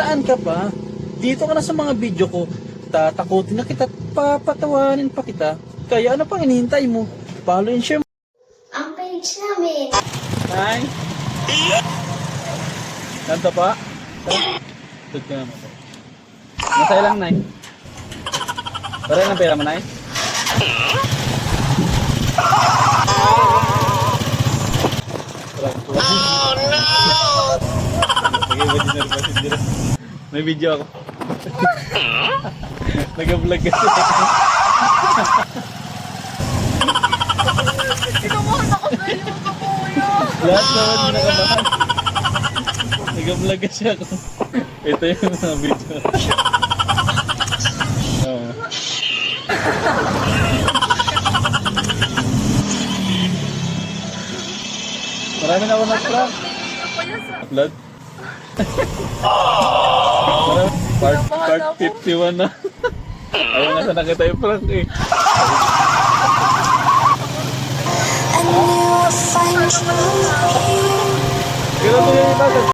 Saan ka pa? Dito ka na sa mga video ko. Tatakutin na kita at papatawanin pa kita. Kaya ano pang hinihintay mo? Follow and share mo. Ang page namin. Nay? Kanta pa? Tut ka naman. Masaya lang, Nay. Pare ng pera mo, Nay? Oh no! May video ako. Nag-vlog kasi. Sinubukan ako sa iyo, kapuyo. Lahat naman nakabahan. Nag-vlog kasi ako. Ito yung mga video. Oo. Marami na ako na-prank. Upload? Part 51 na. Ayaw nga sana kita yung prank eh. And you find true here. Kailan mo yung itatag?